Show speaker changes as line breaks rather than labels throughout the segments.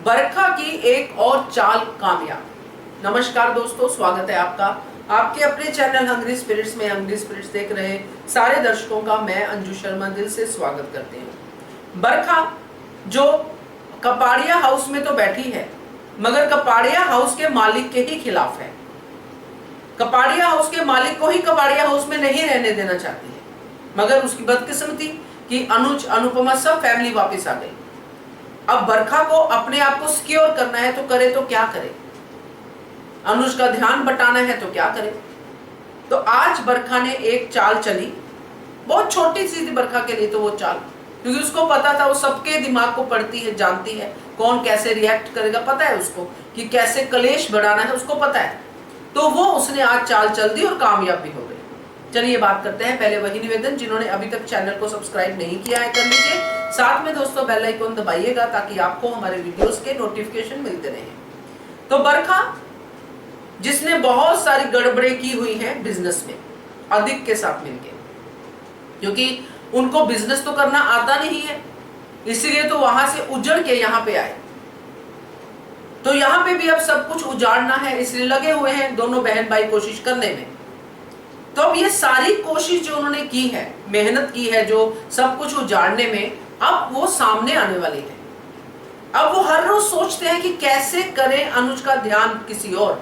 बरखा की एक और चाल कामयाब। नमस्कार दोस्तों, स्वागत है आपका आपके अपने चैनल हंग्री स्पिरिट्स में। हंग्री स्पिरिट्स देख रहे सारे दर्शकों का मैं अंजू शर्मा दिल से स्वागत करती हूँ। बरखा जो कपाड़िया हाउस में तो बैठी है, मगर कपाड़िया हाउस के मालिक के ही खिलाफ है। कपाड़िया हाउस के मालिक को ही कपाड़िया हाउस में नहीं रहने देना चाहती है, मगर उसकी बदकिस्मती कि अनुज अनुपमा सब फैमिली वापस आ गई। अब बरखा को अपने आप को सिक्योर करना है तो करे तो क्या करे, अनुज का ध्यान बटाना है तो क्या करे। तो आज बरखा ने एक चाल चली, बहुत छोटी सी थी बरखा के लिए तो वो चाल, क्योंकि उसको पता था, वो सबके दिमाग को पढ़ती है, जानती है कौन कैसे रिएक्ट करेगा, पता है उसको कि कैसे कलेश बढ़ाना है, उसको पता है। तो वो उसने आज चाल चल दी और कामयाब भी हो गई। चलिए बात करते हैं। पहले वही निवेदन, जिन्होंने अभी तक चैनल को सब्सक्राइब नहीं किया है कर लीजिए, साथ में दोस्तों बेल आइकन दबाइएगा ताकि आपको हमारे वीडियोस के नोटिफिकेशन मिलते रहे। तो बरखा जिसने बहुत सारी गड़बड़े की हुई है बिजनेस में अधिक के साथ मिलके, क्योंकि उनको बिजनेस तो करना आता नहीं है, इसीलिए तो वहां से उजड़ के यहाँ पे आए। तो यहाँ पे भी अब सब कुछ उजाड़ना है, इसलिए लगे हुए हैं दोनों बहन भाई कोशिश करने में। तो अब ये सारी कोशिश जो उन्होंने की है, मेहनत की है जो सब कुछ उजाड़ने में, अब वो सामने आने वाली है। अब वो हर रोज सोचते हैं कि कैसे करें अनुज का ध्यान किसी और,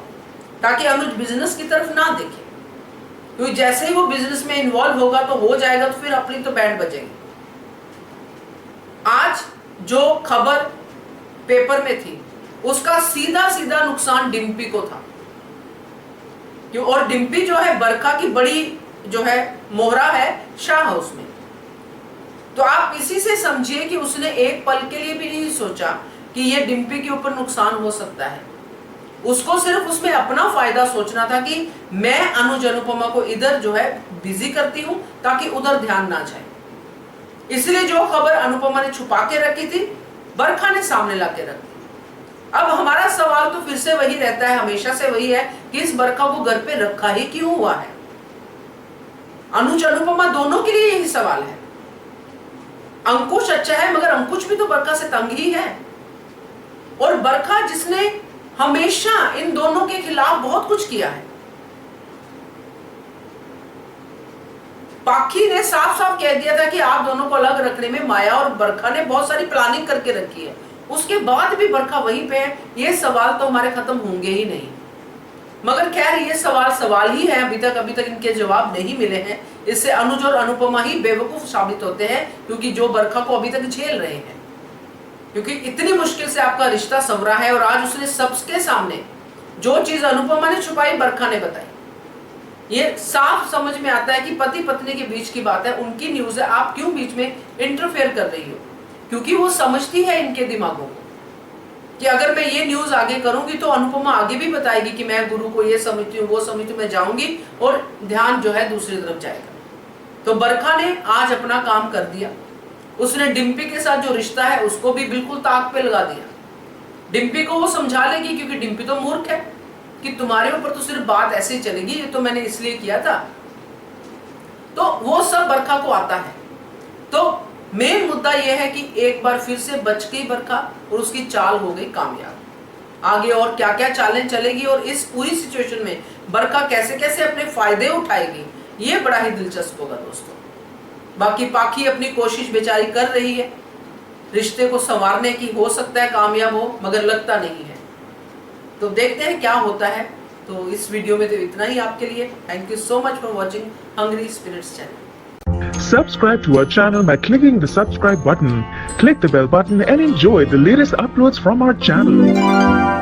ताकि अनुज बिजनेस की तरफ ना देखे, क्योंकि जैसे ही वो बिजनेस में इन्वॉल्व होगा तो हो जाएगा, तो फिर अपनी तो बैंड बजेगी। आज जो खबर पेपर में थी उसका सीधा सीधा नुकसान डिम्पी को था, क्यों? और डिम्पी जो है बरखा की बड़ी जो है मोहरा है शाह हाउस में। तो आप इसी से समझिए कि उसने एक पल के लिए भी नहीं सोचा कि ये डिम्पी के ऊपर नुकसान हो सकता है। उसको सिर्फ उसमें अपना फायदा सोचना था कि मैं अनुज अनुपमा को इधर जो है बिजी करती हूं ताकि उधर ध्यान ना जाए। इसलिए जो खबर अनुपमा ने छुपा के रखी थी बरखा ने सामने ला के रखी। अब हमारा सवाल तो फिर से वही रहता है, हमेशा से वही है कि इस बरखा को घर पे रखा ही क्यों हुआ है। अनुज अनुपमा दोनों के लिए यही सवाल है। अंकुश अच्छा है, मगर अंकुश भी तो बरखा से तंग ही है। और बरखा जिसने हमेशा इन दोनों के खिलाफ बहुत कुछ किया है। पाखी ने साफ साफ कह दिया था कि आप दोनों को अलग रखने में माया और बरखा ने बहुत सारी प्लानिंग करके रखी है, उसके बाद भी बरखा वहीं पे है। ये सवाल तो हमारे खत्म होंगे ही नहीं। मगर खैर ये सवाल ही है, अभी तक इनके जवाब नहीं मिले हैं। इससे अनुज और अनुपमा ही बेवकूफ साबित होते हैं, क्योंकि जो बरखा को अभी तक झेल रहे हैं, क्योंकि इतनी मुश्किल से आपका रिश्ता संवरा है और आज उसने सबके सामने जो चीज अनुपमा ने छुपाई बरखा ने बताई। ये साफ समझ में आता है कि पति पत्नी के बीच की बात है, उनकी न्यूज है, आप क्यों बीच में इंटरफेयर कर रही हो? क्योंकि वो समझती है इनके दिमागों को कि अगर मैं ये न्यूज आगे करूंगी तो अनुपमा आगे भी बताएगी कि मैं गुरु को ये समझती हूँ, वो समझती हूँ, मैं जाऊंगी और ध्यान जो है दूसरी तरफ जाएगा। तो बरखा ने आज अपना काम कर दिया। उसने डिम्पी के साथ जो रिश्ता है उसको भी बिल्कुल ताक पे लगा दिया। डिम्पी को वो समझा लेगी, क्योंकि डिम्पी तो मूर्ख है कि तुम्हारे ऊपर तो सिर्फ बात ऐसे ही चलेगी, ये तो मैंने इसलिए किया था। तो वो सब बरखा को आता है। तो मेन मुद्दा यह है कि एक बार फिर से बच गई बरखा और उसकी चाल हो गई कामयाब। आगे और क्या क्या चालें चलेगी और इस पूरी सिचुएशन में बरखा कैसे कैसे अपने फायदे उठाएगी, ये बड़ा ही दिलचस्प होगा दोस्तों। बाकी पाखी अपनी कोशिश बेचारी कर रही है रिश्ते को संवारने की, हो सकता है कामयाब हो, मगर लगता नहीं है। तो देखते हैं क्या होता है। तो इस वीडियो में तो इतना ही आपके लिए। Thank you so much for watching hungry spirits channel.
Subscribe to our channel by clicking the subscribe button. Click the bell button and enjoy the latest uploads from our channel.